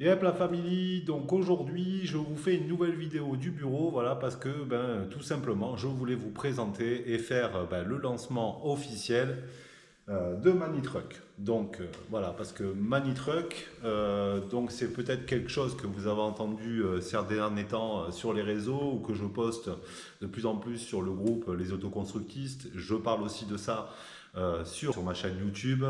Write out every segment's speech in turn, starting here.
Yep la famille, donc aujourd'hui je vous fais une nouvelle vidéo du bureau, voilà, parce que tout simplement je voulais vous présenter et faire le lancement officiel de Manitruck. Donc voilà, parce que Manitruck, donc c'est peut-être quelque chose que vous avez entendu ces derniers temps sur les réseaux ou que je poste de plus en plus sur le groupe Les Autoconstructistes. Je parle aussi de ça sur ma chaîne YouTube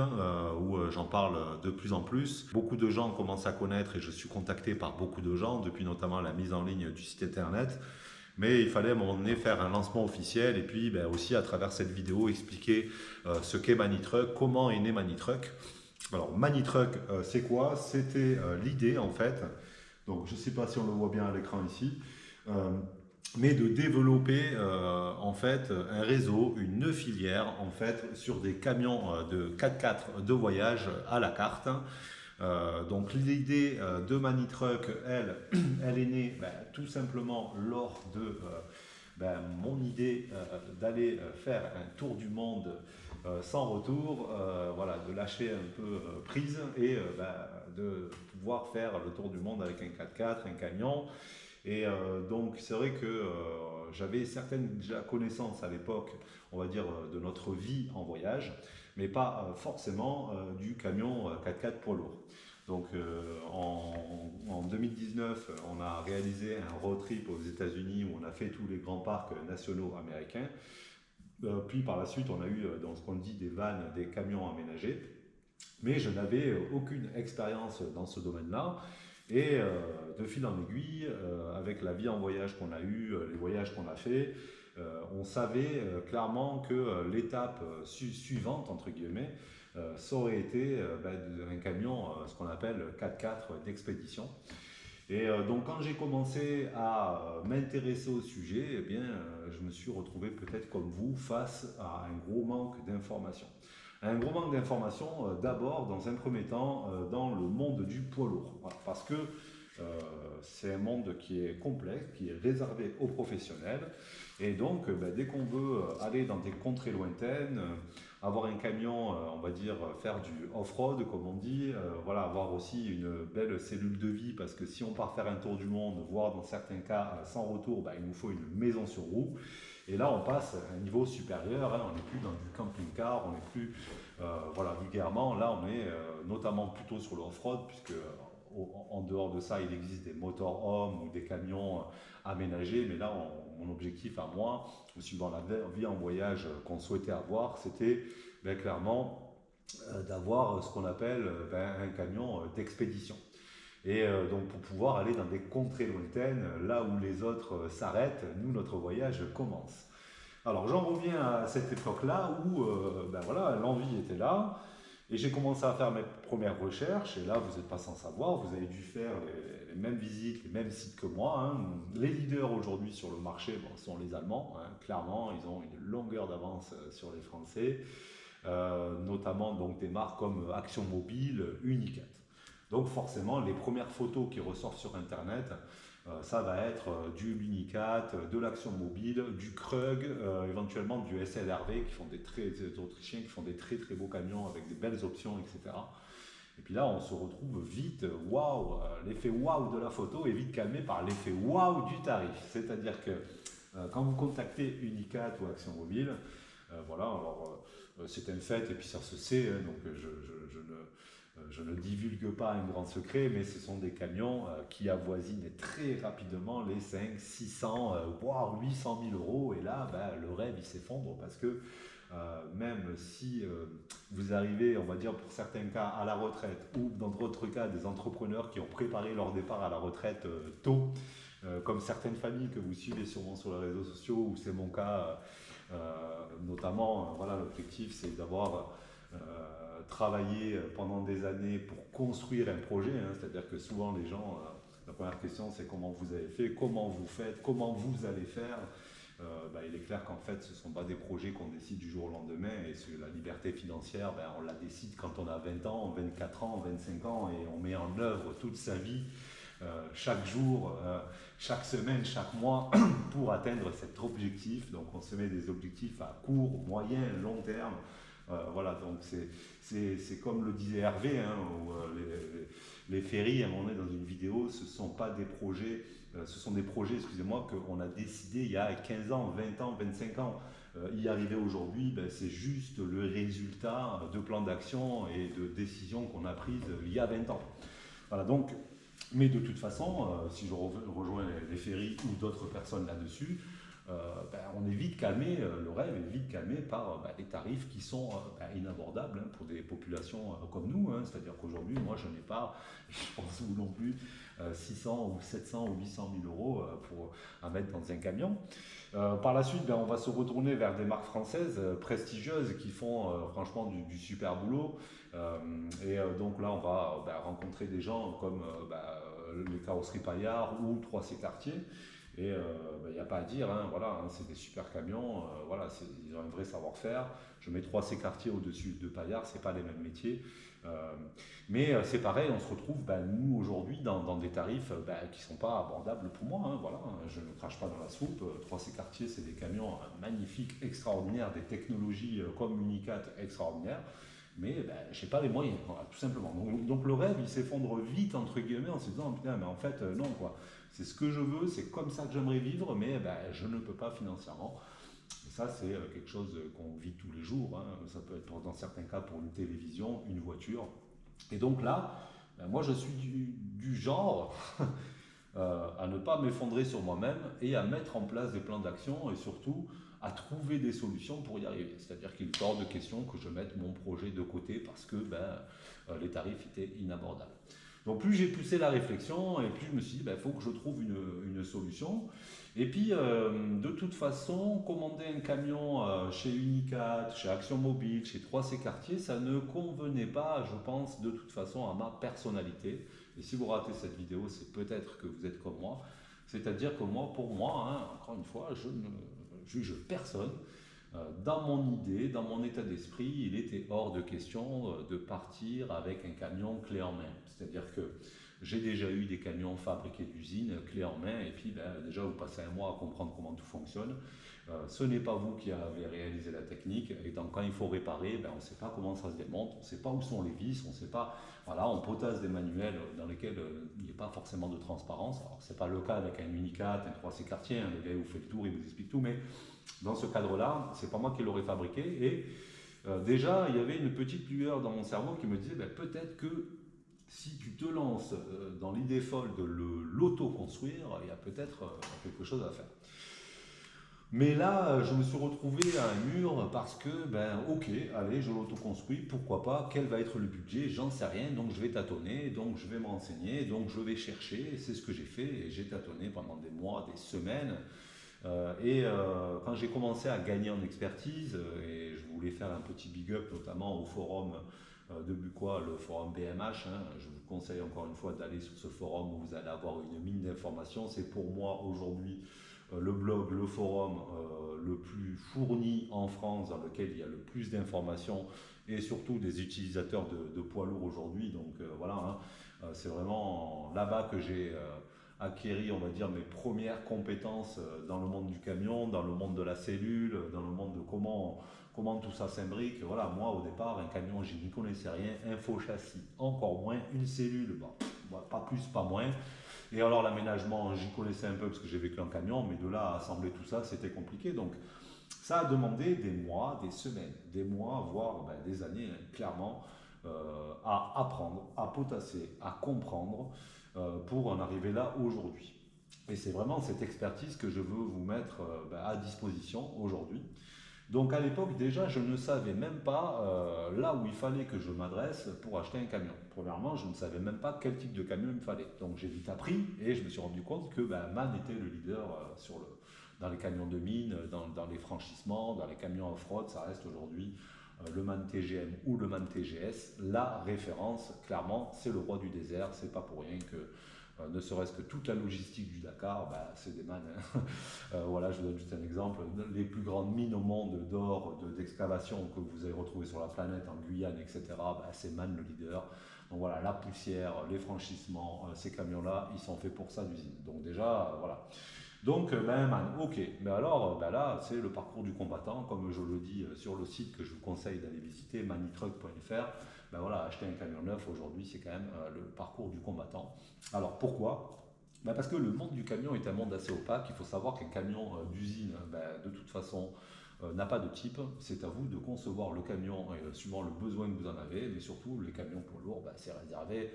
où j'en parle de plus en plus. Beaucoup de gens commencent à connaître et je suis contacté par beaucoup de gens depuis notamment la mise en ligne du site internet. Mais il fallait à un moment donné faire un lancement officiel et puis aussi à travers cette vidéo expliquer ce qu'est Manitruck, comment est né Manitruck. Alors Manitruck, c'est quoi? C'était l'idée en fait, donc je ne sais pas si on le voit bien à l'écran ici, euh, mais de développer en fait un réseau, une filière en fait sur des camions de 4x4 de voyage à la carte. Donc l'idée de Manitruck, elle, elle est née tout simplement lors de mon idée d'aller faire un tour du monde sans retour, voilà, de lâcher un peu prise et de pouvoir faire le tour du monde avec un 4x4, un camion. Et donc c'est vrai que j'avais certaines déjà connaissances à l'époque, on va dire, de notre vie en voyage, mais pas forcément du camion 4x4 poids lourd. Donc en 2019, on a réalisé un road trip aux États-Unis où on a fait tous les grands parcs nationaux américains. Puis par la suite, on a eu dans ce qu'on dit des vannes, des camions aménagés. Mais je n'avais aucune expérience dans ce domaine-là. Et de fil en aiguille, avec la vie en voyage qu'on a eue, les voyages qu'on a fait, on savait clairement que l'étape suivante, entre guillemets, ça aurait été un camion, ce qu'on appelle 4x4 d'expédition. Et donc quand j'ai commencé à m'intéresser au sujet, eh bien, je me suis retrouvé peut-être comme vous face à un gros manque d'informations. Un gros manque d'informations, d'abord, dans un premier temps, dans le monde du poids lourd. Voilà, parce que c'est un monde qui est complexe, qui est réservé aux professionnels. Et donc, dès qu'on veut aller dans des contrées lointaines, avoir un camion, on va dire, faire du off-road, comme on dit, voilà, avoir aussi une belle cellule de vie, parce que si on part faire un tour du monde, voire dans certains cas sans retour, il nous faut une maison sur roue. Et là, on passe à un niveau supérieur, hein, on n'est plus dans du camping-car, on n'est plus, voilà, vulgairement, là, on est notamment plutôt sur le off-road, puisque en dehors de ça, il existe des motorhomes ou des camions aménagés, mais là, mon objectif à moi, suivant la vie en voyage qu'on souhaitait avoir, c'était clairement d'avoir ce qu'on appelle un camion d'expédition. Et donc pour pouvoir aller dans des contrées lointaines, là où les autres s'arrêtent, nous, notre voyage commence. Alors j'en reviens à cette époque-là où voilà, l'envie était là. Et j'ai commencé à faire mes premières recherches, et là, vous n'êtes pas sans savoir, vous avez dû faire les mêmes visites, les mêmes sites que moi, hein. Les leaders aujourd'hui sur le marché sont les Allemands, hein. Clairement, ils ont une longueur d'avance sur les Français, notamment donc, des marques comme Action Mobile, Unicat. Donc forcément, les premières photos qui ressortent sur Internet, ça va être du Unicat, de l'Action Mobile, du Krug, éventuellement du SLRV, qui font des Autrichiens qui font des très très beaux camions avec des belles options, etc. Et puis là, on se retrouve vite, waouh, l'effet waouh de la photo est vite calmé par l'effet waouh du tarif. C'est-à-dire que quand vous contactez Unicat ou Action Mobile, voilà, alors c'est un fait et puis ça se sait, hein, donc je ne divulgue pas un grand secret, mais ce sont des camions qui avoisinent très rapidement les 5, 600, voire 800 000 euros. Et là, le rêve, il s'effondre parce que même si vous arrivez, on va dire pour certains cas, à la retraite, ou dans d'autres cas, des entrepreneurs qui ont préparé leur départ à la retraite tôt, comme certaines familles que vous suivez sûrement sur les réseaux sociaux, ou c'est mon cas, notamment, voilà, l'objectif c'est d'avoir travaillé pendant des années pour construire un projet, hein. C'est-à-dire que souvent les gens, la première question c'est comment vous avez fait, comment vous faites, comment vous allez faire. Il est clair qu'en fait, ce ne sont pas des projets qu'on décide du jour au lendemain et la liberté financière, on la décide quand on a 20 ans, 24 ans, 25 ans et on met en œuvre toute sa vie, chaque jour, chaque semaine, chaque mois pour atteindre cet objectif. Donc on se met des objectifs à court, moyen, long terme. Voilà, donc c'est comme le disait Hervé, hein, où, les ferries, à un moment donné dans une vidéo, ce sont pas des projets, ce sont des projets, excusez-moi, qu'on a décidé il y a 15 ans, 20 ans, 25 ans. Y arriver aujourd'hui, ben, c'est juste le résultat de plans d'action et de décisions qu'on a prises il y a 20 ans. Voilà, donc, mais de toute façon, si je rejoins les ferries ou d'autres personnes là-dessus, ben, on est vite calmé, le rêve est vite calmé par ben, les tarifs qui sont ben, inabordables hein, pour des populations comme nous. Hein. C'est-à-dire qu'aujourd'hui, moi, je n'ai pas, je pense vous non plus, 600 ou 700 ou 800 000 euros pour, à mettre dans un camion. Par la suite, ben, on va se retourner vers des marques françaises prestigieuses qui font franchement du super boulot. Donc là, on va ben, rencontrer des gens comme ben, les carrosseries Paillard ou 3C Cartier. Et il n'y a pas à dire, hein, voilà, hein, c'est des super camions, voilà, ils ont un vrai savoir-faire. Je mets 3C Cartier au-dessus de Paillard, c'est pas les mêmes métiers. Mais c'est pareil, on se retrouve, ben, nous aujourd'hui, dans des tarifs ben, qui ne sont pas abordables pour moi. Hein, voilà, je ne crache pas dans la soupe. 3C Cartier, c'est des camions magnifiques, extraordinaires, des technologies comme Unicat extraordinaires. Mais ben, je n'ai pas les moyens, voilà, tout simplement. Donc le rêve, il s'effondre vite, entre guillemets, en se disant, putain, mais en fait, non, quoi. C'est ce que je veux, c'est comme ça que j'aimerais vivre, mais ben, je ne peux pas financièrement. Et ça, c'est quelque chose qu'on vit tous les jours. Hein. Ça peut être dans certains cas pour une télévision, une voiture. Et donc là, ben, moi, je suis du genre à ne pas m'effondrer sur moi-même et à mettre en place des plans d'action et surtout à trouver des solutions pour y arriver. C'est-à-dire qu'il est hors de question que je mette mon projet de côté parce que ben, les tarifs étaient inabordables. Donc plus j'ai poussé la réflexion et plus je me suis dit, il faut que je trouve une solution. Et puis, de toute façon, commander un camion chez Unicat, chez Action Mobile, chez 3C Cartier, ça ne convenait pas, je pense, de toute façon à ma personnalité. Et si vous ratez cette vidéo, c'est peut-être que vous êtes comme moi. C'est-à-dire que moi, pour moi, hein, encore une fois, je ne juge personne. Dans mon idée, dans mon état d'esprit, il était hors de question de partir avec un camion clé en main. C'est-à-dire que j'ai déjà eu des camions fabriqués d'usine, clé en main, et puis ben, déjà vous passez un mois à comprendre comment tout fonctionne. Ce n'est pas vous qui avez réalisé la technique, et donc quand il faut réparer, ben, on ne sait pas comment ça se démonte, on ne sait pas où sont les vis, on ne sait pas. Voilà, on potasse des manuels dans lesquels il n'y a pas forcément de transparence. Alors c'est pas le cas avec un Unicat, un 3C Cartier, hein, le gars vous fait le tour, il vous explique tout, mais dans ce cadre-là, c'est pas moi qui l'aurais fabriqué. Et déjà, il y avait une petite lueur dans mon cerveau qui me disait ben, peut-être que si tu te lances dans l'idée folle de l'auto-construire, il y a peut-être quelque chose à faire. Mais là, je me suis retrouvé à un mur parce que, ben ok, allez, je l'auto-construis, pourquoi pas, quel va être le budget, j'en sais rien, donc je vais tâtonner, donc je vais me renseigner, donc je vais chercher, c'est ce que j'ai fait, et j'ai tâtonné pendant des mois, des semaines. Quand j'ai commencé à gagner en expertise, et je voulais faire un petit big up notamment au forum de Bucois, le forum BMH, hein, je vous conseille encore une fois d'aller sur ce forum où vous allez avoir une mine d'informations. C'est pour moi aujourd'hui le blog, le forum le plus fourni en France, dans lequel il y a le plus d'informations et surtout des utilisateurs de poids lourds aujourd'hui. Donc voilà, hein, c'est vraiment là-bas que j'ai acquéri, on va dire, mes premières compétences dans le monde du camion, dans le monde de la cellule, dans le monde de comment tout ça s'imbrique. Voilà, moi au départ, un camion, je n'y connaissais rien, un faux châssis, encore moins, une cellule, bon, pas plus, pas moins. Et alors l'aménagement, j'y connaissais un peu parce que j'ai vécu en camion, mais de là à assembler tout ça, c'était compliqué. Donc ça a demandé des mois, des semaines, des mois, voire ben, des années, hein, clairement, à apprendre, à potasser, à comprendre pour en arriver là aujourd'hui. Et c'est vraiment cette expertise que je veux vous mettre ben, à disposition aujourd'hui. Donc à l'époque déjà je ne savais même pas là où il fallait que je m'adresse pour acheter un camion. Premièrement je ne savais même pas quel type de camion il me fallait. Donc j'ai vite appris et je me suis rendu compte que ben, MAN était le leader dans les camions de mine, dans les franchissements, dans les camions off-road. Ça reste aujourd'hui le MAN TGM ou le MAN TGS. La référence clairement c'est le roi du désert. C'est pas pour rien que ne serait-ce que toute la logistique du Dakar, bah, c'est des mannes. Hein. Voilà, je vous donne juste un exemple. Les plus grandes mines au monde d'or, d'excavation que vous avez retrouvées sur la planète, en Guyane, etc., bah, c'est MAN le leader. Donc voilà, la poussière, les franchissements, ces camions-là, ils sont faits pour ça d'usine. Donc déjà, voilà. Donc, ben, MAN, ok. Mais alors, ben là, c'est le parcours du combattant, comme je le dis sur le site que je vous conseille d'aller visiter, manitruck.fr. ben voilà, acheter un camion neuf aujourd'hui, c'est quand même le parcours du combattant. Alors pourquoi? Ben parce que le monde du camion est un monde assez opaque. Il faut savoir qu'un camion d'usine, ben, de toute façon, n'a pas de type. C'est à vous de concevoir le camion suivant le besoin que vous en avez, mais surtout les camions poids lourds, ben, c'est réservé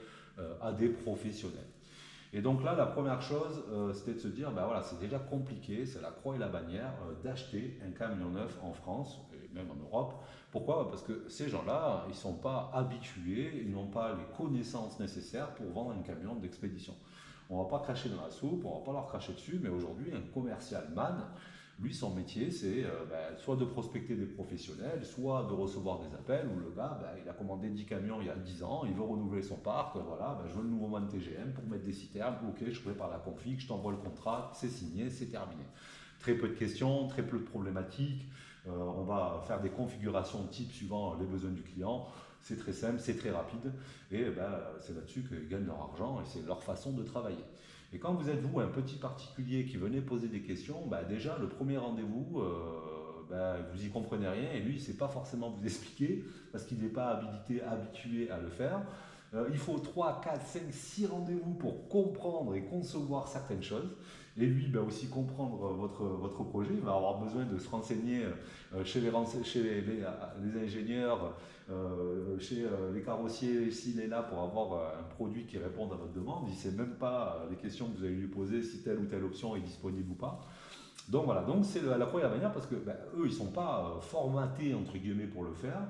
à des professionnels. Et donc là, la première chose, c'était de se dire, ben voilà, c'est déjà compliqué, c'est la croix et la bannière d'acheter un camion neuf en France, et même en Europe. Pourquoi? Parce que ces gens-là, ils ne sont pas habitués, ils n'ont pas les connaissances nécessaires pour vendre un camion d'expédition. On ne va pas cracher dans la soupe, on ne va pas leur cracher dessus, mais aujourd'hui, un commercial man, lui, son métier, c'est soit de prospecter des professionnels, soit de recevoir des appels où le gars, il a commandé 10 camions il y a 10 ans, il veut renouveler son parc, voilà, je veux le nouveau man TGM pour mettre des citernes, ok, je prépare la config, je t'envoie le contrat, c'est signé, c'est terminé. Très peu de questions, très peu de problématiques, on va faire des configurations type suivant les besoins du client, c'est très simple, c'est très rapide, et c'est là-dessus qu'ils gagnent leur argent, et c'est leur façon de travailler. Et quand vous êtes, vous, un petit particulier qui venait poser des questions, déjà, le premier rendez-vous, vous y comprenez rien et lui, il ne sait pas forcément vous expliquer parce qu'il n'est pas habitué à le faire. Il faut 3, 4, 5, 6 rendez-vous pour comprendre et concevoir certaines choses. Et lui, aussi comprendre votre projet. Il va avoir besoin de se renseigner chez les ingénieurs, chez les carrossiers, s'il est là pour avoir un produit qui réponde à votre demande. Il ne sait même pas les questions que vous allez lui poser, si telle ou telle option est disponible ou pas. Donc voilà, donc c'est la première manière parce que eux, ils ne sont pas formatés entre guillemets pour le faire.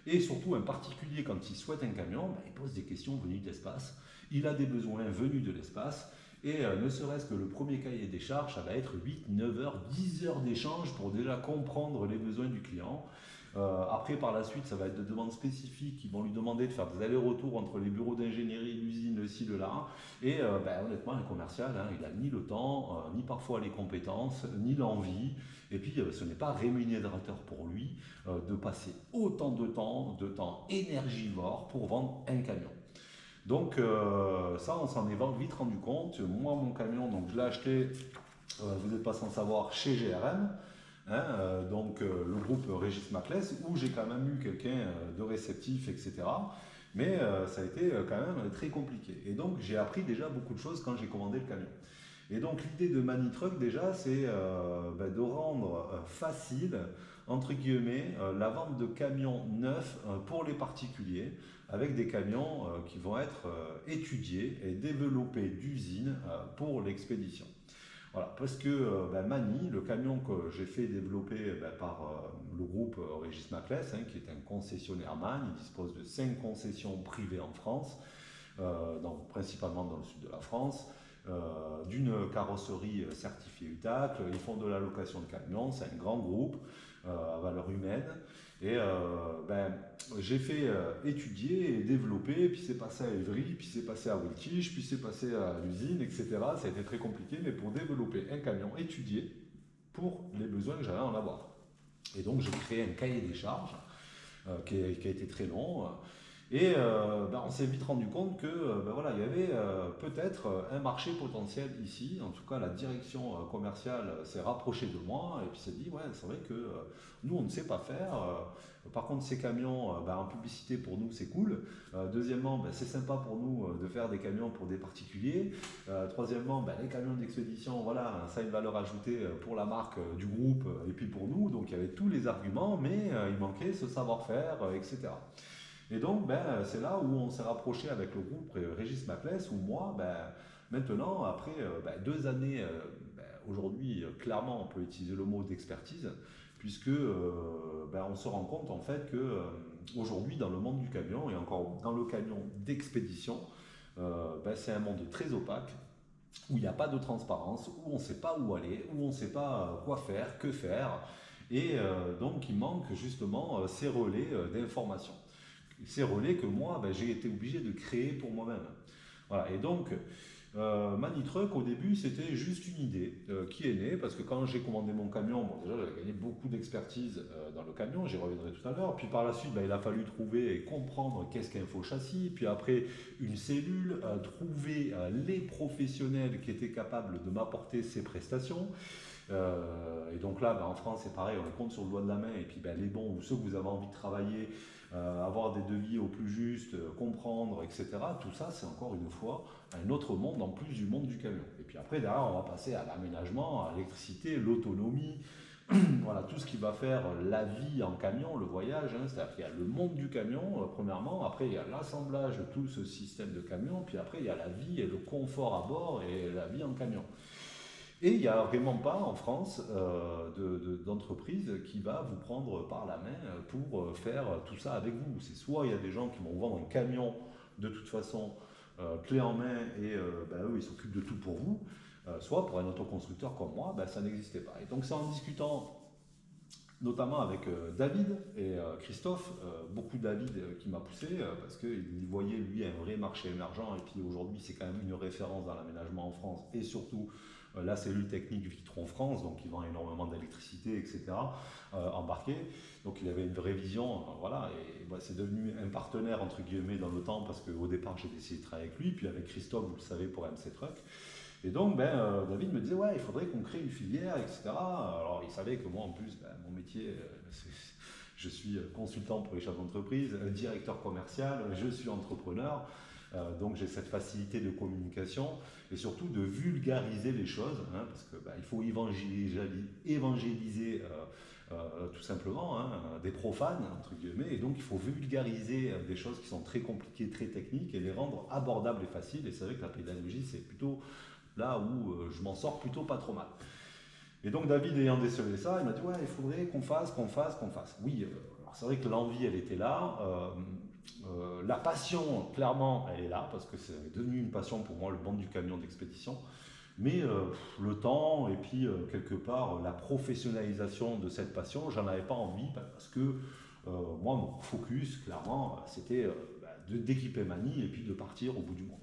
Et surtout, un particulier, quand il souhaite un camion, il pose des questions venues de l'espace. Il a des besoins venus de l'espace. Et ne serait-ce que le premier cahier des charges, ça va être 8, 9 heures, 10 heures d'échange pour déjà comprendre les besoins du client. Après, par la suite, ça va être des demandes spécifiques qui vont lui demander de faire des allers-retours entre les bureaux d'ingénierie, l'usine, le ci, le là. Et honnêtement, un commercial, il n'a ni le temps, ni parfois les compétences, ni l'envie. Et puis, ce n'est pas rémunérateur pour lui de passer autant de temps énergivore pour vendre un camion. Donc ça, on s'en est vite rendu compte. Moi, mon camion, donc je l'ai acheté, vous n'êtes pas sans savoir, chez GRM. Le groupe Régis Maclès, où j'ai quand même eu quelqu'un de réceptif, etc. Mais ça a été quand même très compliqué. Et donc j'ai appris déjà beaucoup de choses quand j'ai commandé le camion. Et donc l'idée de Manitruck déjà, c'est de rendre facile, entre guillemets, la vente de camions neufs pour les particuliers, avec des camions qui vont être étudiés et développés d'usine pour l'expédition. Voilà, parce que Mani, le camion que j'ai fait développer par le groupe Régis Maclès, qui est un concessionnaire MAN, il dispose de 5 concessions privées en France, donc principalement dans le sud de la France, d'une carrosserie certifiée UTAC, ils font de la location de camions, c'est un grand groupe à valeur humaine. Et j'ai fait étudier et développer, puis c'est passé à Évry, puis c'est passé à Wiltich, puis c'est passé à l'usine, etc. Ça a été très compliqué, mais pour développer un camion étudié pour les besoins que j'allais en avoir. Et donc j'ai créé un cahier des charges qui a été très long. Et on s'est vite rendu compte que il y avait peut-être un marché potentiel ici. En tout cas, la direction commerciale s'est rapprochée de moi et puis s'est dit ouais, c'est vrai que nous on ne sait pas faire. Par contre, ces camions en publicité pour nous c'est cool. Deuxièmement, c'est sympa pour nous de faire des camions pour des particuliers. Troisièmement, les camions d'expédition, voilà, ça a une valeur ajoutée pour la marque du groupe et puis pour nous. Donc il y avait tous les arguments, mais il manquait ce savoir-faire, etc. Et donc, c'est là où on s'est rapproché avec le groupe Régis Maclès, où moi, maintenant, après 2 années, aujourd'hui, clairement, on peut utiliser le mot d'expertise, puisque on se rend compte en fait que aujourd'hui, dans le monde du camion, et encore dans le camion d'expédition, c'est un monde très opaque, où il n'y a pas de transparence, où on ne sait pas où aller, où on ne sait pas quoi faire, que faire, et donc il manque justement ces relais d'information. Ces relais que moi, j'ai été obligé de créer pour moi-même. Voilà. Et donc, Manitruck, au début, c'était juste une idée qui est née, parce que quand j'ai commandé mon camion, déjà, j'avais gagné beaucoup d'expertise dans le camion, j'y reviendrai tout à l'heure. Puis par la suite, il a fallu trouver et comprendre qu'est-ce qu'un faux châssis, puis après, une cellule, trouver les professionnels qui étaient capables de m'apporter ces prestations. Et donc là, en France, c'est pareil, on les compte sur le doigt de la main, et puis les bons ou ceux que vous avez envie de travailler, avoir des devis au plus juste, comprendre, etc. Tout ça, c'est encore une fois un autre monde en plus du monde du camion. Et puis après, derrière, on va passer à l'aménagement, à l'électricité, l'autonomie, voilà, tout ce qui va faire la vie en camion, le voyage, hein, c'est-à-dire qu'il y a le monde du camion, premièrement, après il y a l'assemblage de tout ce système de camion, puis après il y a la vie et le confort à bord et la vie en camion. Et il n'y a vraiment pas en France d'entreprise qui va vous prendre par la main pour faire tout ça avec vous. C'est soit il y a des gens qui vont vendre un camion de toute façon clé en main et eux ils s'occupent de tout pour vous, soit pour un autoconstructeur comme moi, ça n'existait pas. Et donc c'est en discutant notamment avec David et Christophe, beaucoup David qui m'a poussé parce qu'il voyait lui un vrai marché émergent et puis aujourd'hui c'est quand même une référence dans l'aménagement en France et surtout la cellule technique Victron France, donc il vend énormément d'électricité, etc. Embarqué. Donc il avait une vraie vision, voilà, et c'est devenu un partenaire entre guillemets dans le temps parce qu'au départ j'ai décidé de travailler avec lui, puis avec Christophe, vous le savez, pour MC Truck. Et donc, David me disait, ouais, il faudrait qu'on crée une filière, etc. Alors, il savait que moi, en plus, mon métier, je suis consultant pour les chefs d'entreprise, directeur commercial, je suis entrepreneur. Donc, j'ai cette facilité de communication et surtout de vulgariser les choses, hein, parce qu'il faut évangéliser tout simplement des profanes, entre guillemets, et donc il faut vulgariser des choses qui sont très compliquées, très techniques, et les rendre abordables et faciles. Et c'est vrai que la pédagogie, c'est plutôt là où je m'en sors plutôt pas trop mal. Et donc David ayant décelé ça, il m'a dit ouais, il faudrait qu'on fasse. Oui, alors c'est vrai que l'envie elle était là, la passion clairement elle est là parce que c'est devenu une passion pour moi le monde du camion d'expédition. Mais le temps et puis quelque part la professionnalisation de cette passion, j'en avais pas envie parce que moi mon focus clairement c'était d'équiper Mani et puis de partir au bout du monde.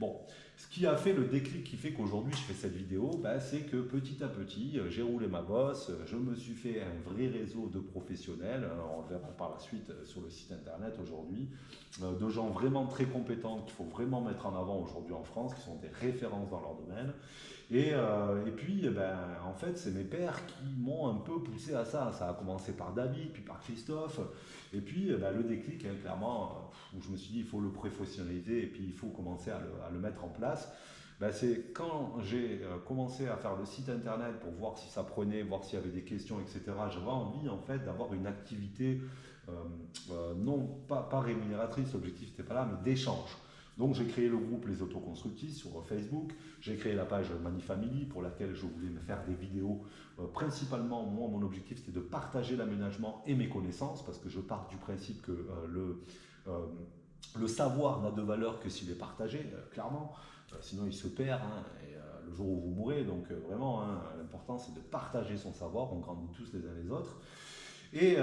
Bon, ce qui a fait le déclic qui fait qu'aujourd'hui je fais cette vidéo, c'est que petit à petit, j'ai roulé ma bosse, je me suis fait un vrai réseau de professionnels, on le verra par la suite sur le site internet aujourd'hui, de gens vraiment très compétents qu'il faut vraiment mettre en avant aujourd'hui en France, qui sont des références dans leur domaine. Et puis, en fait, c'est mes pairs qui m'ont un peu poussé à ça. Ça a commencé par David, puis par Christophe. Et puis, le déclic, clairement, où je me suis dit, il faut le professionnaliser et puis il faut commencer à le mettre en place. C'est quand j'ai commencé à faire le site internet pour voir si ça prenait, voir s'il y avait des questions, etc. J'avais envie, en fait, d'avoir une activité non pas rémunératrice, l'objectif n'était pas là, mais d'échange. Donc j'ai créé le groupe Les Autoconstructistes sur Facebook, j'ai créé la page Manifamily pour laquelle je voulais me faire des vidéos. Principalement, moi, mon objectif c'était de partager l'aménagement et mes connaissances parce que je pars du principe que le savoir n'a de valeur que s'il est partagé, clairement. Sinon il se perd le jour où vous mourrez. Donc vraiment, l'important c'est de partager son savoir, on grandit tous les uns les autres. Et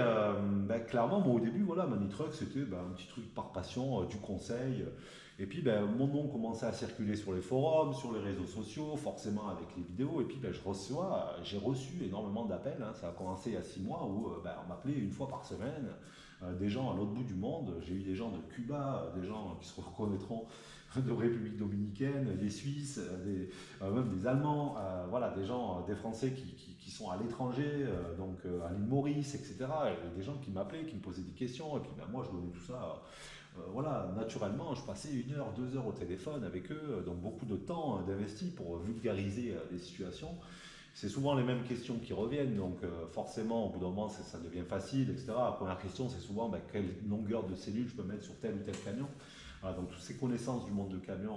clairement, moi au début, voilà, Manitruck, c'était un petit truc par passion, du conseil. Et puis mon nom commençait à circuler sur les forums, sur les réseaux sociaux, forcément avec les vidéos. Et puis j'ai reçu énormément d'appels. Ça a commencé il y a 6 mois où on m'appelait une fois par semaine. Des gens à l'autre bout du monde. J'ai eu des gens de Cuba, des gens qui se reconnaîtront de République dominicaine, des Suisses, même des Allemands, voilà, des gens, des Français qui sont à l'étranger, donc à l'île Maurice, etc. Et des gens qui m'appelaient, qui me posaient des questions, et puis moi je donnais tout ça. Voilà, naturellement, je passais 1 heure, 2 heures au téléphone avec eux, donc beaucoup de temps d'investi pour vulgariser les situations. C'est souvent les mêmes questions qui reviennent, donc forcément, au bout d'un moment, ça devient facile, etc. La première question, c'est souvent quelle longueur de cellule je peux mettre sur tel ou tel camion. Voilà, donc toutes ces connaissances du monde de camion.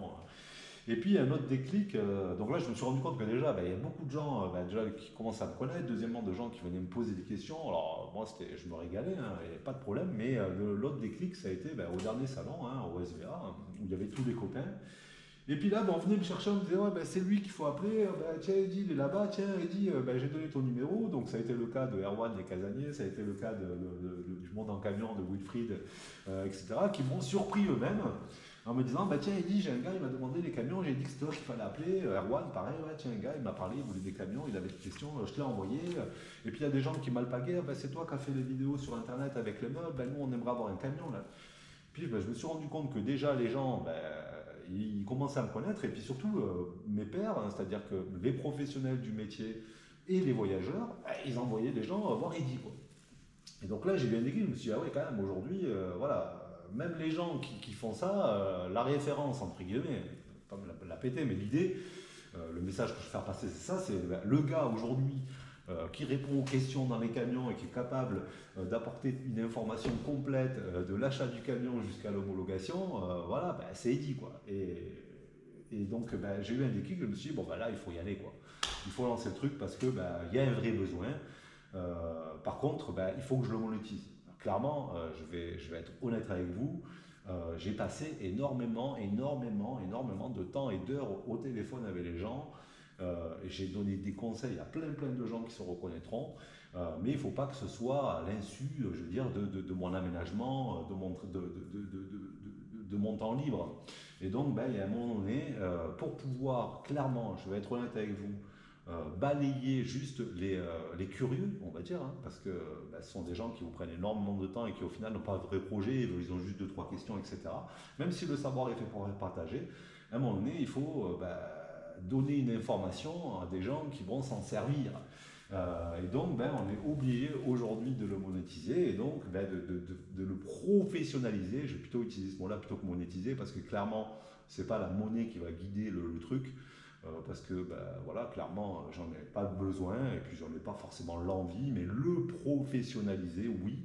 Et puis un autre déclic, donc là je me suis rendu compte que déjà il y a beaucoup de gens déjà, qui commencent à me connaître, deuxièmement de gens qui venaient me poser des questions. Alors moi je me régalais, il n'y avait pas de problème, mais l'autre déclic ça a été au dernier salon, au SVA, où il y avait tous les copains. Et puis là, on venait me chercher, on me disait, ouais, c'est lui qu'il faut appeler, tiens Eddy, il est là-bas, tiens Eddy, j'ai donné ton numéro. Donc ça a été le cas de Erwan et Casanier, ça a été le cas du monde en camion, de Wilfried, etc., qui m'ont surpris eux-mêmes en me disant, tiens Eddy, j'ai un gars, il m'a demandé les camions, j'ai dit que c'était toi qu'il fallait appeler. Erwan, pareil, ouais, tiens un gars, il m'a parlé, il voulait des camions, il avait des questions, je te l'ai envoyé. Et puis il y a des gens qui m'alpaguaient, c'est toi qui as fait les vidéos sur internet avec les meubles, nous on aimerait avoir un camion là. Puis je me suis rendu compte que déjà les gens, ils commençaient à me connaître, et puis surtout mes pairs, c'est-à-dire que les professionnels du métier et les voyageurs, ils envoyaient des gens voir Eddy, quoi. Et donc là, j'ai eu un déclic, je me suis dit, ah ouais, quand même, aujourd'hui, voilà, même les gens qui font ça, la référence, entre guillemets, pas me la péter, mais l'idée, le message que je veux faire passer, c'est ça, c'est ben, le gars aujourd'hui qui répond aux questions dans les camions et qui est capable d'apporter une information complète de l'achat du camion jusqu'à l'homologation, voilà, ben, c'est Eddy, quoi. Et donc, ben, j'ai eu un déclic, je me suis dit, bon, ben là, il faut y aller, quoi. Il faut lancer le truc parce que ben, y a un vrai besoin. Par contre, ben, il faut que je le monétise. Clairement, je vais être honnête avec vous, j'ai passé énormément de temps et d'heures au téléphone avec les gens. Et j'ai donné des conseils à plein de gens qui se reconnaîtront. Mais il ne faut pas que ce soit à l'insu, je veux dire, de mon aménagement, de mon temps libre. Et donc, ben, il y a un moment donné, pour pouvoir, clairement, je vais être honnête avec vous, balayer juste les curieux, on va dire, hein, parce que bah, ce sont des gens qui vous prennent énormément de temps et qui au final n'ont pas de vrai projet, ils ont juste deux, trois questions, etc. Même si le savoir est fait pour être partagé, à un moment donné, il faut donner une information à des gens qui vont s'en servir. Et donc, ben, on est obligé aujourd'hui de le monétiser et donc ben, de le professionnaliser. Je vais plutôt utiliser ce mot-là plutôt que monétiser parce que clairement, c'est pas la monnaie qui va guider le truc. Parce que ben, voilà, clairement, j'en ai pas besoin et puis j'en ai pas forcément l'envie, mais le professionnaliser, oui.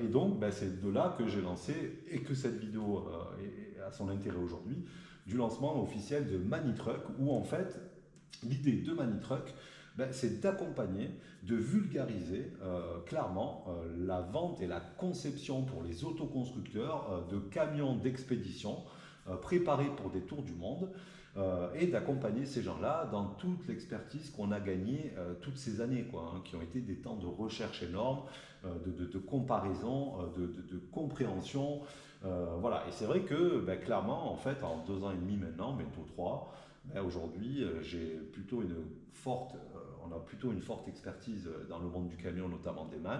Et donc, ben, c'est de là que j'ai lancé et que cette vidéo a son intérêt aujourd'hui, du lancement officiel de Manitruck, où en fait, l'idée de Manitruck, ben, c'est d'accompagner, de vulgariser clairement la vente et la conception pour les autoconstructeurs de camions d'expédition préparés pour des tours du monde et d'accompagner ces gens-là dans toute l'expertise qu'on a gagnée toutes ces années, quoi, hein, qui ont été des temps de recherche énormes, de comparaison, de compréhension. Voilà. Et c'est vrai que ben, clairement, en fait, en 2 ans et demi maintenant, bientôt 3, ben, aujourd'hui, on a plutôt une forte expertise dans le monde du camion, notamment des MAN.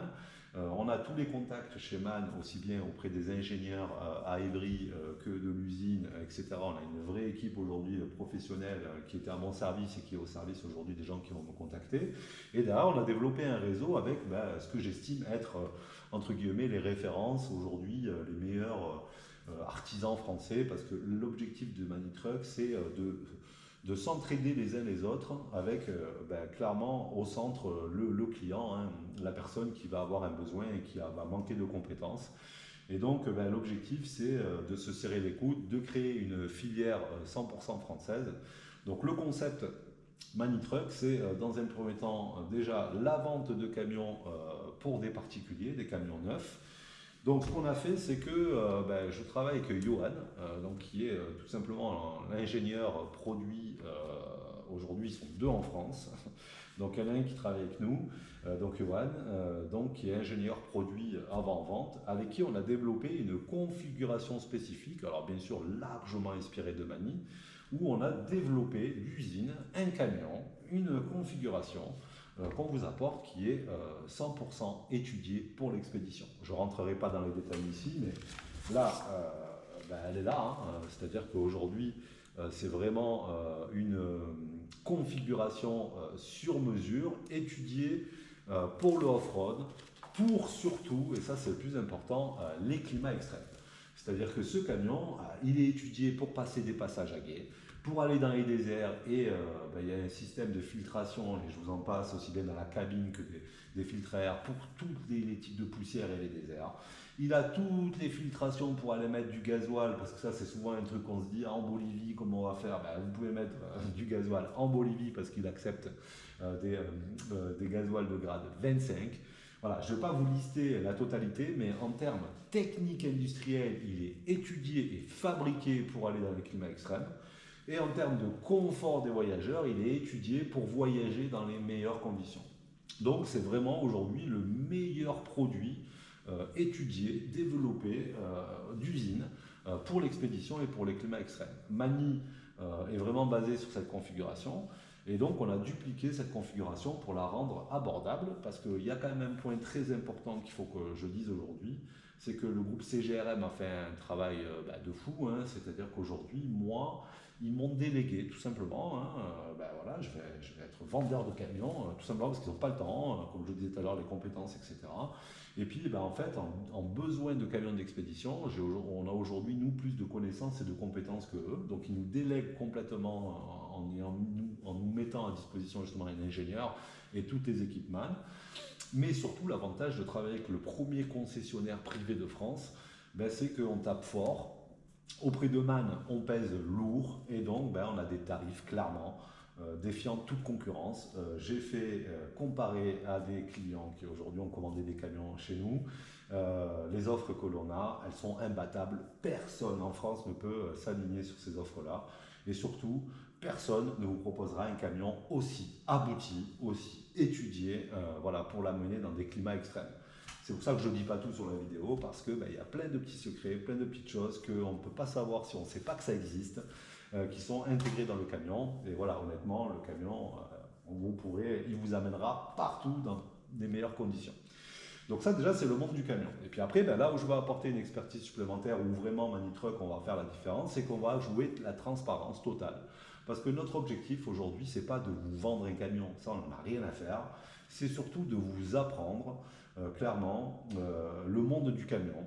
On a tous les contacts chez MAN, aussi bien auprès des ingénieurs à Évry que de l'usine, etc. On a une vraie équipe aujourd'hui professionnelle qui était à mon service et qui est au service aujourd'hui des gens qui vont me contacter. Et derrière, on a développé un réseau avec ce que j'estime être, entre guillemets, les références aujourd'hui, les meilleurs artisans français, parce que l'objectif de Manitruck, c'est de s'entraider les uns les autres avec clairement au centre le client, hein, la personne qui va avoir un besoin et qui va manquer de compétences. Et donc l'objectif c'est de se serrer les coudes, de créer une filière 100% française. Donc le concept Manitruck, c'est dans un premier temps déjà la vente de camions pour des particuliers, des camions neufs. Donc ce qu'on a fait, c'est que je travaille avec Johan, donc, qui est tout simplement l'ingénieur produit. Aujourd'hui, ils sont deux en France. Donc il y en a un qui travaille avec nous, donc Johan, donc, qui est ingénieur produit avant-vente, avec qui on a développé une configuration spécifique, alors bien sûr largement inspirée de Mani, où on a développé l'usine, un camion, une configuration qu'on vous apporte qui est 100% étudiée pour l'expédition. Je ne rentrerai pas dans les détails ici, mais là, elle est là. Hein, c'est-à-dire qu'aujourd'hui, c'est vraiment une configuration sur mesure, étudiée pour le off-road, pour surtout, et ça c'est le plus important, les climats extrêmes. C'est-à-dire que ce camion, il est étudié pour passer des passages à gué, pour aller dans les déserts, et il y a un système de filtration, et je vous en passe aussi bien dans la cabine que des filtres à air pour tous les types de poussière et les déserts. Il a toutes les filtrations pour aller mettre du gasoil, parce que ça c'est souvent un truc qu'on se dit en Bolivie, comment on va faire, vous pouvez mettre du gasoil en Bolivie parce qu'il accepte des gasoils de grade 25. Voilà, je ne vais pas vous lister la totalité, mais en termes techniques industriels, il est étudié et fabriqué pour aller dans les climats extrêmes. Et en termes de confort des voyageurs, il est étudié pour voyager dans les meilleures conditions. Donc c'est vraiment aujourd'hui le meilleur produit étudié, développé d'usine pour l'expédition et pour les climats extrêmes. Mani est vraiment basé sur cette configuration. Et donc on a dupliqué cette configuration pour la rendre abordable, parce qu'il y a quand même un point très important qu'il faut que je dise aujourd'hui, c'est que le groupe CGRM a fait un travail de fou, hein, c'est-à-dire qu'aujourd'hui, moi Ils m'ont délégué tout simplement, hein, ben voilà, je vais être vendeur de camions, tout simplement parce qu'ils n'ont pas le temps, comme je le disais tout à l'heure, les compétences, etc. Et puis ben, en fait, en besoin de camions d'expédition, on a aujourd'hui, nous, plus de connaissances et de compétences que eux. Donc ils nous délèguent complètement en nous mettant à disposition justement un ingénieur et toutes les équipements. Mais surtout, l'avantage de travailler avec le premier concessionnaire privé de France, ben, c'est qu'on tape fort. Auprès de MAN, on pèse lourd et donc ben, on a des tarifs clairement défiant toute concurrence. J'ai fait comparer à des clients qui aujourd'hui ont commandé des camions chez nous. Les offres que l'on a, elles sont imbattables. Personne en France ne peut s'aligner sur ces offres-là. Et surtout, personne ne vous proposera un camion aussi abouti, aussi étudié, voilà, pour l'amener dans des climats extrêmes. C'est pour ça que je ne dis pas tout sur la vidéo, parce qu'il y a plein de petits secrets, plein de petites choses qu'on ne peut pas savoir si on ne sait pas que ça existe, qui sont intégrés dans le camion. Et voilà, honnêtement, le camion, il vous amènera partout dans des meilleures conditions. Donc ça déjà c'est le monde du camion. Et puis après, ben, là où je vais apporter une expertise supplémentaire, où vraiment Manitruck on va faire la différence, c'est qu'on va jouer la transparence totale. Parce que notre objectif aujourd'hui, c'est pas de vous vendre un camion, ça on n'en a rien à faire, c'est surtout de vous apprendre clairement le monde du camion.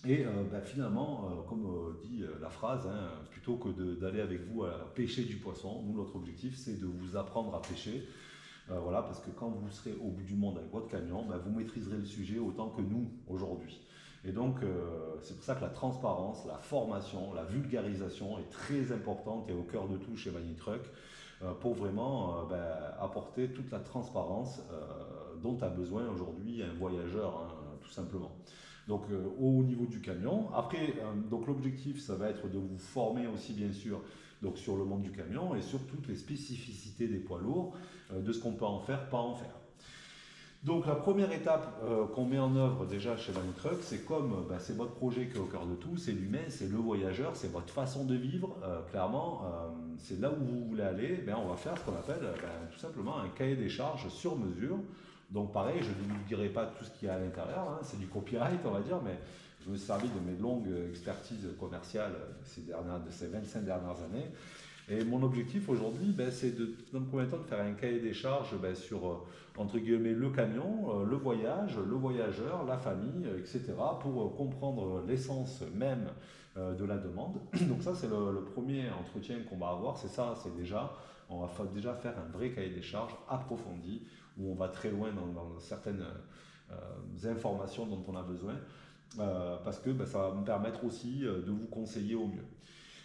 Et ben, finalement, comme dit la phrase, hein, plutôt que d'aller avec vous à pêcher du poisson, nous notre objectif c'est de vous apprendre à pêcher. Voilà, parce que quand vous serez au bout du monde avec votre camion, ben, vous maîtriserez le sujet autant que nous aujourd'hui. Et donc, c'est pour ça que la transparence, la formation, la vulgarisation est très importante et au cœur de tout chez Manitruck pour vraiment ben, apporter toute la transparence dont a besoin aujourd'hui un voyageur, hein, tout simplement. Donc, au niveau du camion. Après, donc l'objectif, ça va être de vous former aussi, bien sûr, donc sur le monde du camion et sur toutes les spécificités des poids lourds, de ce qu'on peut en faire, pas en faire. Donc la première étape qu'on met en œuvre déjà chez Manitruck, c'est comme ben, c'est votre projet qui est au cœur de tout, c'est l'humain, c'est le voyageur, c'est votre façon de vivre, clairement, c'est là où vous voulez aller, ben, on va faire ce qu'on appelle ben, tout simplement un cahier des charges sur mesure. Donc pareil, je ne divulguerai pas tout ce qu'il y a à l'intérieur, hein, c'est du copyright on va dire, mais je me suis servi de mes longues expertises commerciales de ces 25 dernières années. Et mon objectif aujourd'hui, ben, c'est dans le premier temps de faire un cahier des charges ben, sur, entre guillemets, le camion, le voyage, le voyageur, la famille, etc. pour comprendre l'essence même de la demande. Donc ça, c'est le premier entretien qu'on va avoir. C'est ça, on va déjà faire un vrai cahier des charges approfondi où on va très loin dans certaines informations dont on a besoin. Parce que ben, ça va me permettre aussi de vous conseiller au mieux.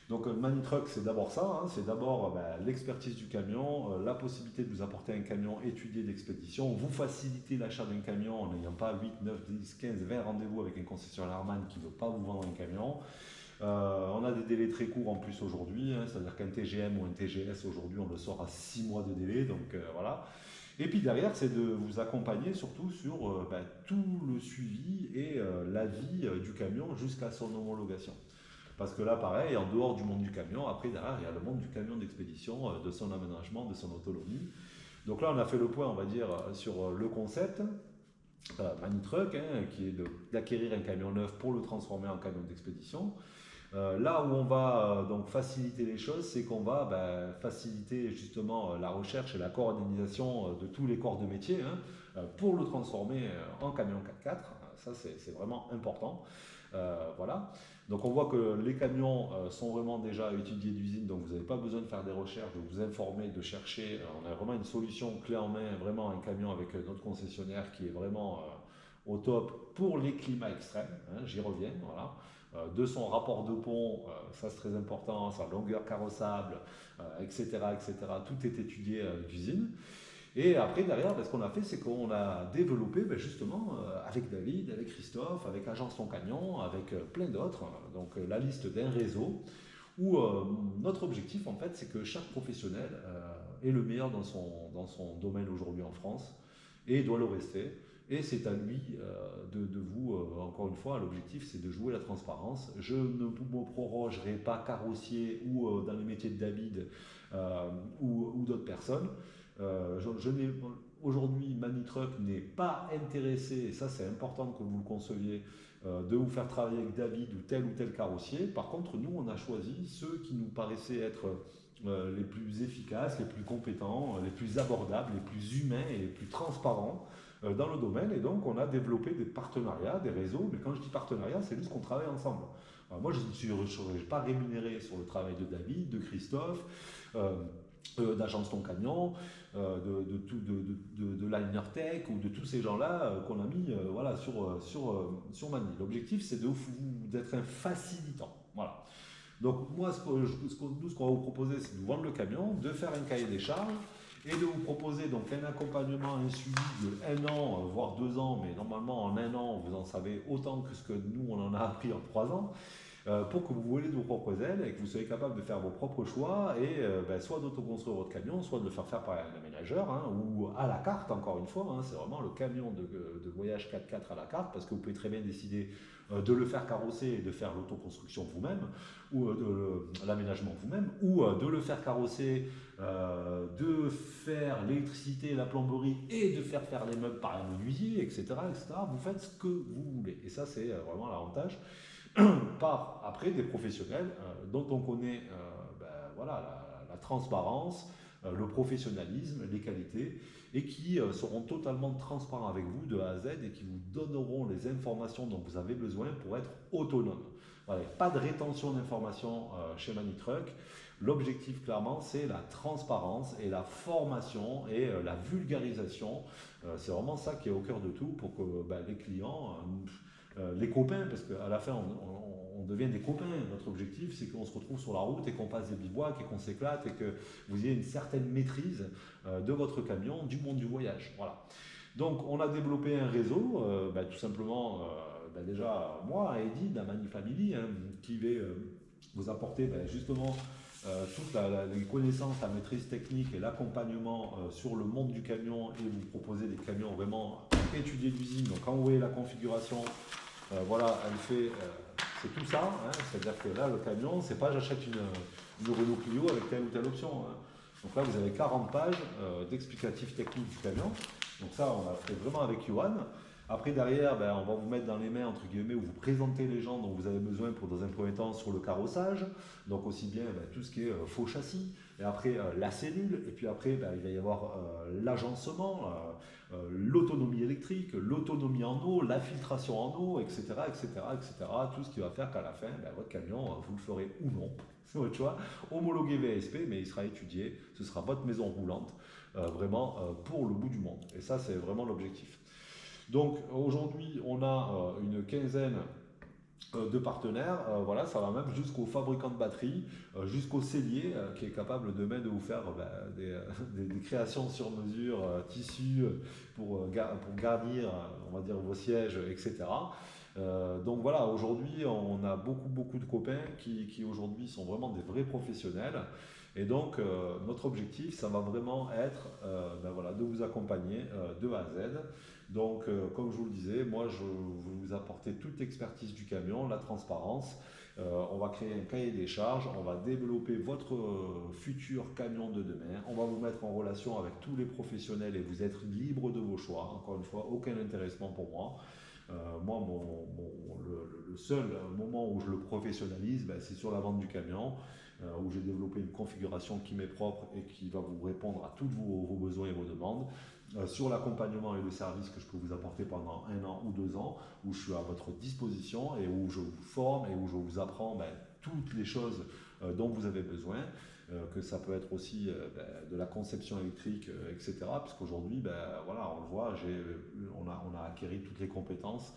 Donc Manitruck, c'est d'abord ça, hein, c'est d'abord l'expertise du camion, la possibilité de vous apporter un camion étudié d'expédition, vous faciliter l'achat d'un camion en n'ayant pas 8, 9, 10, 15, 20 rendez-vous avec un concessionnaire MAN qui ne veut pas vous vendre un camion. On a des délais très courts en plus aujourd'hui, hein, c'est-à-dire qu'un TGM ou un TGS aujourd'hui on le sort à 6 mois de délai, donc voilà. Et puis derrière, c'est de vous accompagner surtout sur tout le suivi et la vie du camion jusqu'à son homologation. Parce que là, pareil, en dehors du monde du camion, après, derrière, il y a le monde du camion d'expédition, de son aménagement, de son autonomie. Donc là, on a fait le point, on va dire, sur le concept Manitruck, hein, qui est d'acquérir un camion neuf pour le transformer en camion d'expédition. Là où on va donc faciliter les choses, c'est qu'on va faciliter justement la recherche et la coordination de tous les corps de métier hein, pour le transformer en camion 4x4. Ça, c'est vraiment important. Voilà. Donc on voit que les camions sont vraiment déjà étudiés d'usine, donc vous n'avez pas besoin de faire des recherches, de vous informer, de chercher. On a vraiment une solution clé en main, vraiment un camion avec notre concessionnaire qui est vraiment au top pour les climats extrêmes, hein, j'y reviens, voilà. De son rapport de pont, ça c'est très important, sa longueur carrossable, etc., etc. Tout est étudié d'usine. Et après, derrière, ce qu'on a fait, c'est qu'on a développé justement avec David, avec Christophe, avec Agence Ton Camion, avec plein d'autres, donc la liste d'un réseau où notre objectif, en fait, c'est que chaque professionnel est le meilleur dans son domaine aujourd'hui en France et doit le rester. Et c'est à lui de vous, encore une fois, l'objectif c'est de jouer la transparence. Je ne me prorogerai pas carrossier ou dans les métiers de David ou d'autres personnes. aujourd'hui, Manitruck n'est pas intéressé, et ça c'est important que vous le conceviez, de vous faire travailler avec David ou tel carrossier. Par contre, nous, on a choisi ceux qui nous paraissaient être les plus efficaces, les plus compétents, les plus abordables, les plus humains et les plus transparents dans le domaine. Et donc, on a développé des partenariats, des réseaux. Mais quand je dis partenariat, c'est juste qu'on travaille ensemble. Alors moi, je ne suis pas rémunéré sur le travail de David, de Christophe, d'Agence Ton Camion, de Liner Tech ou de tous ces gens-là qu'on a mis voilà, sur Mani. L'objectif, c'est d'être un facilitant. Voilà. Donc moi, nous, ce qu'on va vous proposer, c'est de vous vendre le camion, de faire un cahier des charges et de vous proposer donc un accompagnement, un suivi de 1 an, voire 2 ans, mais normalement en 1 an, vous en savez autant que ce que nous, on en a appris en 3 ans, pour que vous volez de vos propres ailes et que vous soyez capable de faire vos propres choix et soit d'autoconstruire votre camion, soit de le faire faire par un aménageur hein, ou à la carte, encore une fois. Hein, c'est vraiment le camion de voyage 4x4 à la carte parce que vous pouvez très bien décider de le faire carrosser et de faire l'autoconstruction vous-même ou l'aménagement vous-même ou de le faire carrosser, de faire l'électricité, la plomberie et de faire les meubles par un menuisier, etc., etc. Vous faites ce que vous voulez et ça c'est vraiment l'avantage par après des professionnels dont on connaît voilà, la transparence, le professionnalisme, les qualités, et qui seront totalement transparents avec vous de A à Z et qui vous donneront les informations dont vous avez besoin pour être autonome. Voilà, pas de rétention d'informations chez Manitruck. L'objectif, clairement, c'est la transparence et la formation et la vulgarisation. C'est vraiment ça qui est au cœur de tout pour que les clients les copains, parce qu'à la fin, on devient des copains. Notre objectif, c'est qu'on se retrouve sur la route et qu'on passe des bivouacs et qu'on s'éclate et que vous ayez une certaine maîtrise de votre camion, du monde du voyage. Voilà. Donc, on a développé un réseau, tout simplement, déjà, moi, Eddy, de la Mani Family, hein, qui va vous apporter justement toutes les connaissances, la maîtrise technique et l'accompagnement sur le monde du camion et vous proposer des camions vraiment étudiés d'usine. Donc, quand vous voyez la configuration, voilà, elle fait, c'est tout ça, hein, c'est-à-dire que là, le camion, c'est pas j'achète une Renault Clio avec telle ou telle option. Hein. Donc là, vous avez 40 pages d'explicatifs techniques du camion. Donc ça, on a fait vraiment avec Johan. Après, derrière, on va vous mettre dans les mains, entre guillemets, où vous présentez les gens dont vous avez besoin pour, dans un premier temps, sur le carrossage. Donc aussi bien tout ce qui est faux châssis, et après la cellule, et puis après, il va y avoir l'agencement, l'autonomie électrique, l'autonomie en eau, la filtration en eau, etc., etc., etc. Tout ce qui va faire qu'à la fin, votre camion, vous le ferez ou non, c'est votre choix, homologué VSP, mais il sera étudié, ce sera votre maison roulante, vraiment pour le bout du monde. Et ça, c'est vraiment l'objectif. Donc aujourd'hui, on a une quinzaine de partenaires, voilà, ça va même jusqu'au fabricant de batteries, jusqu'au sellier qui est capable demain de vous faire des créations sur mesure, tissus pour garnir, on va dire, vos sièges, etc. Donc voilà, aujourd'hui, on a beaucoup de copains qui aujourd'hui sont vraiment des vrais professionnels. Et donc, notre objectif, ça va vraiment être voilà, de vous accompagner de A à Z. Donc, comme je vous le disais, moi, je vais vous apporter toute l'expertise du camion, la transparence. On va créer un cahier des charges, on va développer votre futur camion de demain. On va vous mettre en relation avec tous les professionnels et vous êtes libre de vos choix. Encore une fois, aucun intéressement pour moi. Moi, le seul moment où je le professionnalise, c'est sur la vente du camion, où j'ai développé une configuration qui m'est propre et qui va vous répondre à tous vos besoins et vos demandes. Sur l'accompagnement et le service que je peux vous apporter pendant 1 an ou 2 ans, où je suis à votre disposition et où je vous forme et où je vous apprends toutes les choses dont vous avez besoin. Que ça peut être aussi de la conception électrique, etc. Parce qu'aujourd'hui, voilà, on le voit, on a acquis toutes les compétences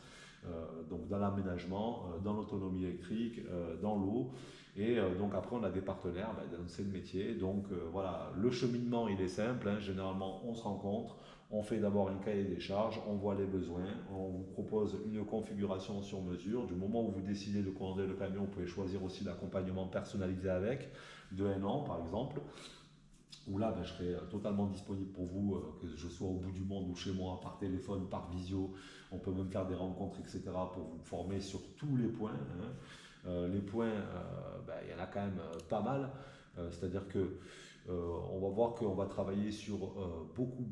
donc dans l'aménagement, dans l'autonomie électrique, dans l'eau. Et donc après, on a des partenaires dans ces métiers. Donc voilà, le cheminement, il est simple. Hein. Généralement, on se rencontre, on fait d'abord un cahier des charges, on voit les besoins, on vous propose une configuration sur mesure. Du moment où vous décidez de commander le camion, vous pouvez choisir aussi l'accompagnement personnalisé avec, de 1 an par exemple. Où là, je serai totalement disponible pour vous, que je sois au bout du monde ou chez moi, par téléphone, par visio. On peut même faire des rencontres, etc. pour vous former sur tous les points. Hein. Les points, il y en a quand même pas mal. C'est-à-dire que On va voir qu'on va travailler sur beaucoup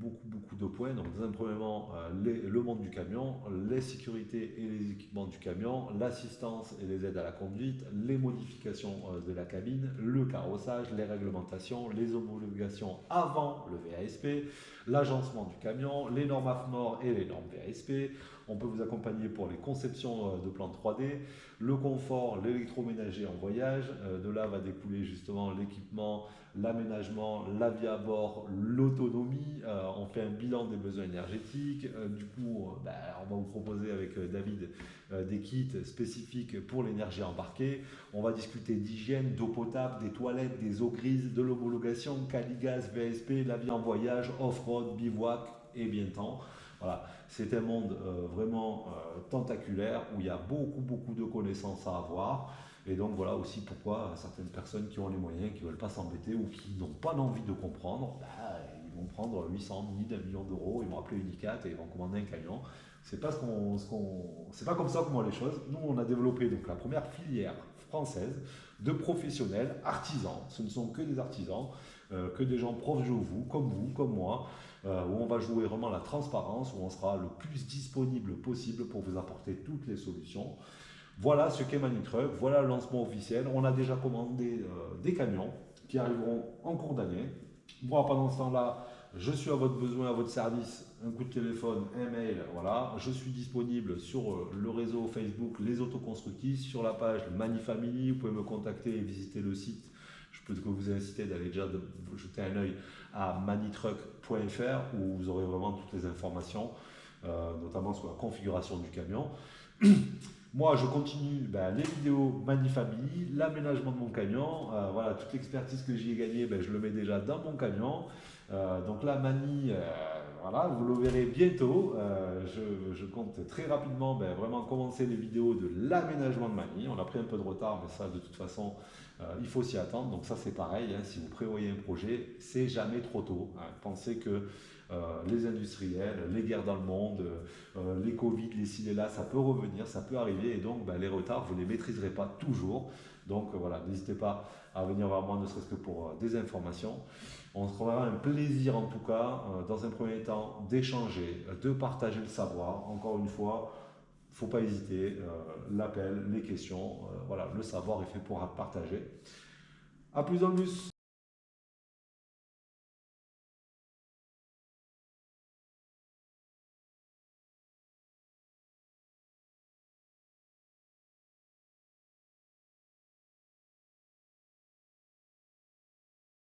de points. Donc, dans un premier temps, le monde du camion, les sécurités et les équipements du camion, l'assistance et les aides à la conduite, les modifications de la cabine, le carrossage, les réglementations, les homologations avant le VASP, l'agencement du camion, les normes AFNOR et les normes VASP. On peut vous accompagner pour les conceptions de plans 3D, le confort, l'électroménager en voyage. De là va découler justement l'équipement, l'aménagement, la vie à bord, l'autonomie. On fait un bilan des besoins énergétiques. Du coup, on va vous proposer avec David des kits spécifiques pour l'énergie embarquée. On va discuter d'hygiène, d'eau potable, des toilettes, des eaux grises, de l'homologation, Caligaz, VSP, la vie en voyage, off-road, bivouac et bien tant. Voilà, c'est un monde vraiment tentaculaire où il y a beaucoup de connaissances à avoir. Et donc voilà aussi pourquoi certaines personnes qui ont les moyens, qui ne veulent pas s'embêter ou qui n'ont pas l'envie de comprendre, ils vont prendre 800 000, 1 million d'euros, ils vont appeler Unicat et ils vont commander un camion. C'est pas, c'est pas comme ça qu'on voit les choses. Nous, on a développé donc la première filière française de professionnels artisans. Ce ne sont que des artisans, que des gens proches de vous, comme moi, où on va jouer vraiment la transparence, où on sera le plus disponible possible pour vous apporter toutes les solutions. Voilà ce qu'est Manitruck, voilà le lancement officiel. On a déjà commandé des camions qui arriveront en cours d'année. Moi, pendant ce temps-là, je suis à votre besoin, à votre service. Un coup de téléphone, un mail, voilà. Je suis disponible sur le réseau Facebook Les Autoconstructifs, sur la page Manifamily. Vous pouvez me contacter et visiter le site. Je peux vous inciter d'aller déjà jeter un œil à manitruck.fr où vous aurez vraiment toutes les informations, notamment sur la configuration du camion. Moi, je continue les vidéos Manifamily, l'aménagement de mon camion. Voilà, toute l'expertise que j'y ai gagnée, je le mets déjà dans mon camion. Donc là, Mani, voilà, vous le verrez bientôt. Je compte très rapidement vraiment commencer les vidéos de l'aménagement de Mani. On a pris un peu de retard, mais ça, de toute façon, il faut s'y attendre. Donc ça, c'est pareil. Si vous prévoyez un projet, c'est jamais trop tôt. Pensez que les industriels, les guerres dans le monde, les Covid, les ci, les là, ça peut revenir, ça peut arriver. Et donc, les retards, vous ne les maîtriserez pas toujours. Donc voilà, n'hésitez pas à venir vers moi, ne serait-ce que pour des informations. On se trouvera un plaisir en tout cas, dans un premier temps, d'échanger, de partager le savoir. Encore une fois, il ne faut pas hésiter, l'appel, les questions, voilà, le savoir est fait pour partager. A plus dans le bus.